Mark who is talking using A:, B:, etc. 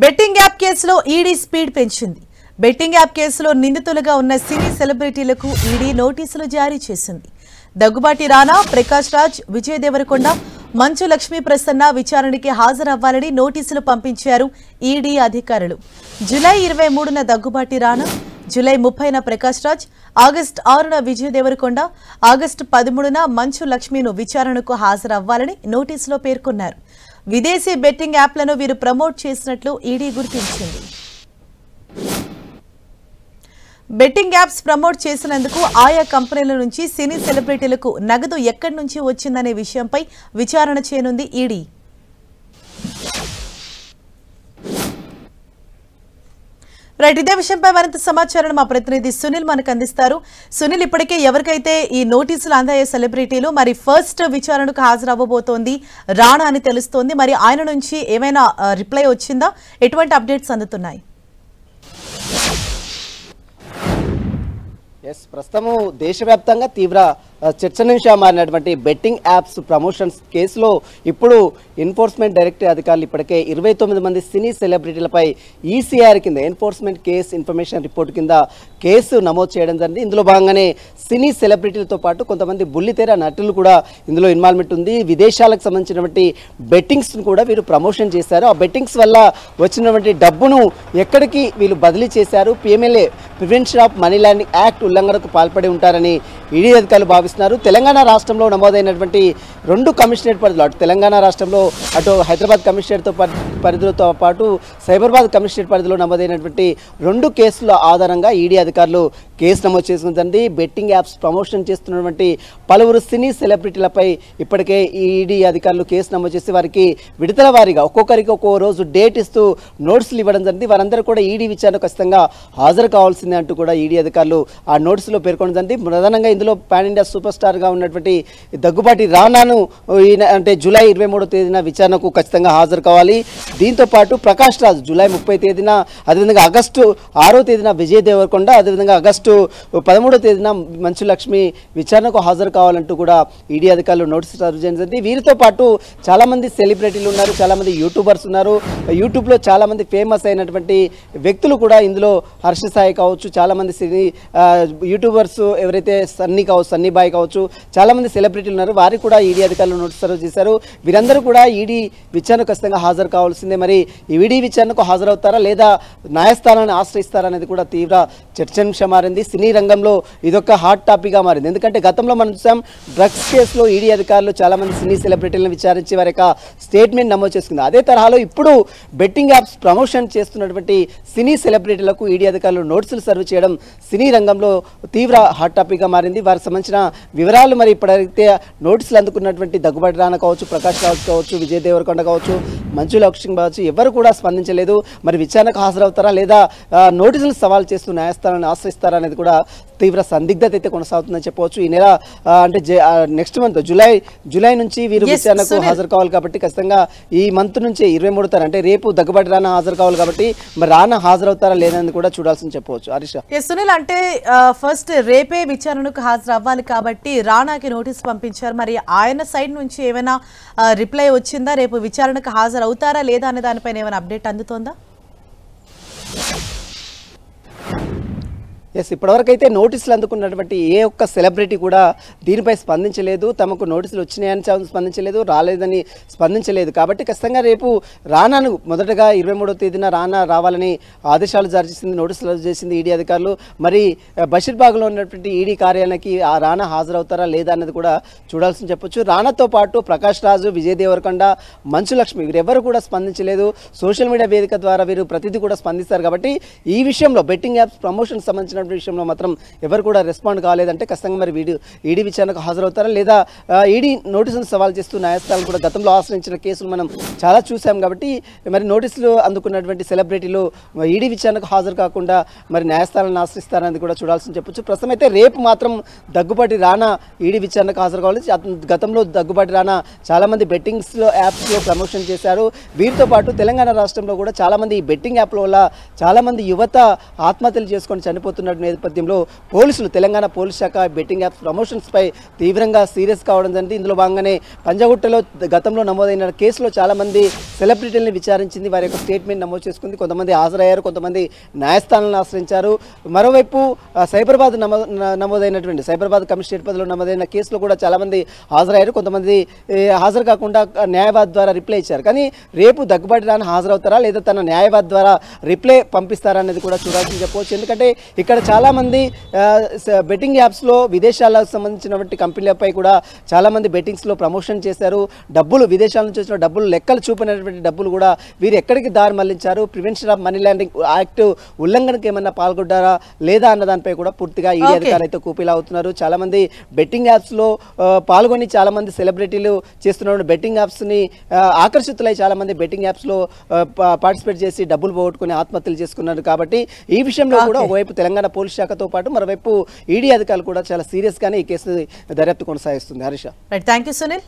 A: Betting app కేసులో ED speed పెంచింది. Betting app కేసులో నిందితులుగా ఉన్న సినీ సెలబ్రిటీలకు ఈడీ నోటీసులు జారీ చేసింది. దగ్గుబాటి రానా, ప్రకాష్ రాజ్, విజయ్ దేవరకొండ, మంచు లక్ష్మీ ప్రసన్న విచారణకి హాజరవ్వాలని నోటీసులు పంపించారు ఈడీ అధికారులు. జూలై 23న దగ్గుబాటి రానా, జూలై 30న ప్రకాష్ రాజ్, ఆగస్టు 6న విజయ్ దేవరకొండ, ఆగస్టు 13న మంచు లక్ష్మీను విచారణకు హాజరవ్వాలని నోటీసులో పేర్కొన్నారు. విదేశీ బెట్టింగ్ యాప్లను వీరు ప్రమోట్ చేసినట్లు ఈడీ గుర్తించింది. బెట్టింగ్ యాప్స్ ప్రమోట్ చేసినందుకు ఆయా కంపెనీల నుంచి సినీ సెలబ్రిటీలకు నగదు ఎక్కడి నుంచి వచ్చిందనే విషయంపై విచారణ చేయనుంది ఈడీ. రైట్, ఇదే విషయంపై మరింత సమాచారాన్ని మా ప్రతినిధి సునీల్ మనకు అందిస్తారు. సునీల్, ఇప్పటికే ఎవరికైతే ఈ నోటీసులు అందాయే సెలబ్రిటీలు మరి ఫస్ట్ విచారణకు హాజరవ్వబోతోంది రాణా అని తెలుస్తోంది. మరి ఆయన నుంచి ఏమైనా రిప్లై వచ్చిందా? ఎటువంటి అప్డేట్స్ అందుతున్నాయి?
B: ప్రస్తుతము దేశవ్యాప్తంగా తీవ్ర చర్చనీయాంశంగా మారినటువంటి బెట్టింగ్ యాప్స్ ప్రమోషన్స్ కేసులో ఇప్పుడు ఎన్ఫోర్స్మెంట్ డైరెక్టరేట్ అధికారులు ఇప్పటికే 29 మంది సినీ సెలబ్రిటీలపై ఈసీఆర్ కింద ఎన్ఫోర్స్మెంట్ కేసు ఇన్ఫర్మేషన్ రిపోర్ట్ కింద కేసు నమోదు చేయడం జరిగింది. ఇందులో భాగంగానే సినీ సెలబ్రిటీలతో పాటు కొంతమంది బుల్లితెర నటులు కూడా ఇందులో ఇన్వాల్వ్మెంట్ ఉంది. విదేశాలకు సంబంధించినటువంటి బెట్టింగ్స్ను కూడా వీరు ప్రమోషన్ చేశారు. ఆ బెట్టింగ్స్ వల్ల వచ్చినటువంటి డబ్బును ఎక్కడికి వీళ్ళు బదిలీ చేశారు, PMLA prevention of money laundering act ఉల్లంఘనకు పాల్పడి ఉంటారని ఈడీ అధికారులు భావిస్తున్నారు. తెలంగాణ రాష్ట్రంలో నమోదైనటువంటి 2 కమిషనరేట్ పరిధిలో, అటు తెలంగాణ రాష్ట్రంలో అటు హైదరాబాద్ కమిషనరేట్తో పరిధితో పాటు సైబరాబాద్ కమిషనరేట్ పరిధిలో నమోదైనటువంటి 2 కేసుల ఆధారంగా ఈడీ అధికారులు కేసు నమోదు చేసుకుంటుంది. బెట్టింగ్ యాప్స్ ప్రమోషన్ చేస్తున్నటువంటి పలువురు సినీ సెలబ్రిటీలపై ఇప్పటికే ఈడీ అధికారులు కేసు నమోదు చేసి వారికి విడతల వారీగా ఒక్కొక్కరికి ఒక్కో రోజు డేట్ ఇస్తూ నోటీసులు ఇవ్వడం జరిగింది. వారందరూ కూడా ఈడీ విచారణ ఖచ్చితంగా హాజరు కావాల్సిందే అంటూ కూడా ఈడీ అధికారులు ఆ నోటీసులో పేర్కొనడం జరిగింది. ప్రధానంగా ఇందులో పాన్ ఇండియా సూపర్ స్టార్గా ఉన్నటువంటి దగ్గుబాటి రానాను అంటే జూలై 23వ తేదీన విచారణకు ఖచ్చితంగా హాజరు కావాలి. దీంతో పాటు ప్రకాష్ రాజ్ జూలై 30వ తేదీన, అదేవిధంగా ఆగస్టు 6వ తేదీన విజయ్ దేవరకొండ, అదేవిధంగా ఆగస్టు 13వ తేదీన మంచు లక్ష్మి విచారణకు హాజరు కావాలంటూ కూడా ఈడీ అధికారులు నోటీసు సర్వ్ చేసింది. వీరితో పాటు చాలామంది సెలబ్రిటీలు ఉన్నారు, చాలామంది యూట్యూబర్స్ ఉన్నారు. యూట్యూబ్లో చాలామంది ఫేమస్ అయినటువంటి వ్యక్తులు కూడా ఇందులో హర్ష సాయి కావచ్చు, చాలామంది యూట్యూబర్స్ ఎవరైతే సన్నీ బాయ్ కావచ్చు, చాలామంది సెలబ్రిటీలు ఉన్నారు. వారికి కూడా ఈడీ అధికారులు నోటీసు సర్వ్ చేశారు. వీరందరూ కూడా ఈడీ విచారణకు ఖచ్చితంగా హాజరు కావాల్సిందే. మరి ఈడీ విచారణకు హాజరవుతారా లేదా న్యాయస్థానాన్ని ఆశ్రయిస్తారా అనేది కూడా తీవ్ర చర్చనీయాంశంగా మారింది. సినీ రంగంలో ఇదొక హాట్ టాపిక్గా మారింది. ఎందుకంటే గతంలో మనం చూసాం, డ్రగ్స్ కేసులో ఈడీ అధికారులు చాలామంది సినీ సెలబ్రిటీలను విచారించి వారి యొక్క స్టేట్మెంట్ నమోదు చేసుకుంది. అదే తరహాలో ఇప్పుడు బెట్టింగ్ యాప్స్ ప్రమోషన్ చేస్తున్నటువంటి సినీ సెలబ్రిటీలకు ఈడీ అధికారులు నోటీసులు సర్వ్ చేయడం సినీ రంగంలో తీవ్ర హాట్ టాపిక్గా మారింది. వారికి సంబంధించిన వివరాలు మరి ఇప్పుడైతే నోటీసులు అందుకున్నటువంటి దగ్గుబాటి రానా కావచ్చు, ప్రకాష్ రాజ్ కావచ్చు, విజయ్ దేవరకొండ కావచ్చు, మంచు లక్ష్మి కావచ్చు, ఎవరు కూడా స్పందించలేదు. మరి విచారణకు హాజరవుతారా లేదా నోటీసులు సవాల్ చేస్తూ న్యాయస్థానాన్ని ఆశ్రయిస్తారా అనేది కూడా తీవ్ర సందిగ్ధత అయితే కొనసాగుతుందని చెప్పవచ్చు. ఈ నెల అంటే నెక్స్ట్ మంత్ జూలై నుంచి వీరు విచారణకు హాజరు కావాలి కాబట్టి ఖచ్చితంగా ఈ మంత్ నుంచి 23వ తారీఖు అంటే రేపు దగ్గుబాటి రానా హాజరు కావాలి కాబట్టి మరి రానా హాజరవుతారా లేదని కూడా చూడాల్సింది చెప్పవచ్చు. హరీష్,
A: సునీల్, అంటే ఫస్ట్ రేపే విచారణకు హాజరు అవ్వాలి కాబట్టి రానాకి నోటీస్ పంపించారు. మరి ఆయన సైడ్ నుంచి ఏమైనా రిప్లై వచ్చిందా? రేపు విచారణకు హాజరు అవుతారా లేదా అనే దానిపైన ఏమైనా అప్డేట్ అందుతోందా?
B: ఇప్పటివరకు అయితే నోటీసులు అందుకున్నటువంటి ఏ ఒక్క సెలబ్రిటీ కూడా దీనిపై స్పందించలేదు. తమకు నోటీసులు వచ్చినాయని స్పందించలేదు, రాలేదని స్పందించలేదు. కాబట్టి ఖచ్చితంగా రేపు రానాను మొదటగా 23వ తేదీన రానా రావాలని ఆదేశాలు జారీ చేసింది, నోటీసులు చేసింది ఈడీ అధికారులు. మరి బషీర్బాగ్లో ఉన్నటువంటి ఈడీ కార్యాలయానికి ఆ రానా హాజరవుతారా లేదా అన్నది కూడా చూడాల్సింది చెప్పొచ్చు. రానాతో పాటు ప్రకాష్ రాజు, విజయ్ దేవరకొండ, మంచు లక్ష్మి వీరెవరు కూడా స్పందించలేదు. సోషల్ మీడియా వేదిక ద్వారా వీరు ప్రతిదీ కూడా స్పందిస్తారు. కాబట్టి ఈ విషయంలో బెట్టింగ్ యాప్స్ ప్రమోషన్ సంబంధించిన విషయంలో మాత్రం ఎవరు కూడా రెస్పాండ్ కాలేదంటే ఖచ్చితంగా మరి ఈడీ విచారణకు హాజరవుతారా లేదా ఈడీ నోటీసులు సవాల్ చేస్తూ న్యాయస్థానం కూడా గతంలో ఆశ్రయించిన కేసులు మనం చాలా చూసాం. కాబట్టి మరి నోటీసులు అందుకున్నటువంటి సెలబ్రిటీలు ఈడీ విచారణకు హాజరు కాకుండా మరి న్యాయస్థానాన్ని ఆశ్రయిస్తారనేది కూడా చూడాల్సింది చెప్పొచ్చు. ప్రస్తుతం అయితే రేపు మాత్రం దగ్గుబాటి రానా ఈడీ విచారణకు హాజరు కావాలి. గతంలో దగ్గుబాటి రానా చాలామంది బెట్టింగ్స్లో యాప్స్లో ప్రమోషన్ చేశారు. వీరితో పాటు తెలంగాణ రాష్ట్రంలో కూడా చాలామంది ఈ బెట్టింగ్ యాప్ల వల్ల చాలామంది యువత ఆత్మహత్యలు చేసుకొని చనిపోతున్నటువంటి నేపథ్యంలో పోలీసులు తెలంగాణ పోలీస్ శాఖ బెట్టింగ్ యాప్స్ ప్రమోషన్స్ పై తీవ్రంగా సీరియస్ కావడం జరిగింది. ఇందులో భాగంగానే పంజగుట్టలో గతంలో నమోదైన కేసులో చాలా మంది సెలబ్రిటీలను విచారించింది. వారి యొక్క స్టేట్మెంట్ నమోదు చేసుకుంది. కొంతమంది హాజరయ్యారు, కొంతమంది న్యాయస్థానాలను ఆశ్రయించారు. మరోవైపు సైబరాబాద్ కమిషనరేట్ పరిధిలో నమోదైన కేసులో కూడా చాలా మంది హాజరయ్యారు. కొంతమంది హాజరు కాకుండా న్యాయవాది ద్వారా రిప్లై ఇచ్చారు. కానీ రేపు దగ్గుబాటి రానా హాజరవుతారా లేదా తన న్యాయవాది ద్వారా రిప్లై పంపిస్తారా అనేది కూడా చూడాల్సింది చెప్పవచ్చు. ఎందుకంటే ఇక్కడ చాలా మంది బెట్టింగ్ యాప్స్లో విదేశాలకు సంబంధించినటువంటి కంపెనీలపై కూడా చాలా మంది బెట్టింగ్స్లో ప్రమోషన్ చేశారు. డబ్బులు విదేశాల నుంచి వచ్చిన డబ్బులు లెక్కలు చూపినటువంటి డబ్బులు కూడా వీరు ఎక్కడికి దారి మళ్లించారు, prevention of money laundering act ఉల్లంఘనకు ఏమన్నా పాల్గొంటారా లేదా అన్న దానిపై కూడా పూర్తిగా ఈడీ అధికారులు అయితే కూపీలా అవుతున్నారు. చాలా మంది బెట్టింగ్ యాప్స్లో పాల్గొని చాలా మంది సెలబ్రిటీలు చేస్తున్న బెట్టింగ్ యాప్స్ని ఆకర్షితులై చాలా మంది బెట్టింగ్ యాప్స్లో పార్టిసిపేట్ చేసి డబ్బులు పోగొట్టుకుని ఆత్మహత్యలు చేసుకున్నారు. కాబట్టి ఈ విషయంలో కూడా ఒకవైపు తెలంగాణ పోలీస్ శాఖతో పాటు మరోవైపు ఈడీ అధికారులు కూడా చాలా సీరియస్ గానే ఈ కేసు దర్యాప్తు కొనసాగిస్తుంది. Harisha,
A: thank you Sunil.